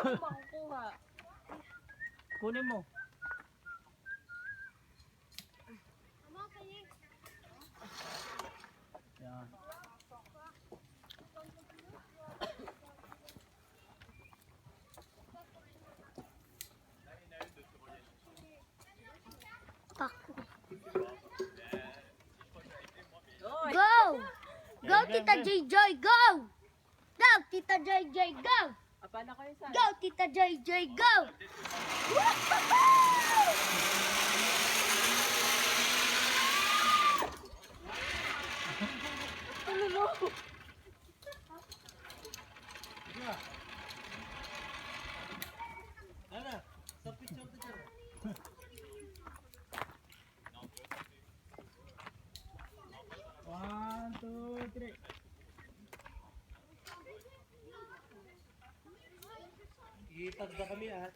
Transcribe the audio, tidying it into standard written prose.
makukuha. Kunin mo. Yan. Go! Go, Tita JJ, go! Go, Tita JJ, go! Apa na kayo sa? Go, Tita JJ, go! Ana, sa picture to dyan. One, two, three. Itag na kami ah.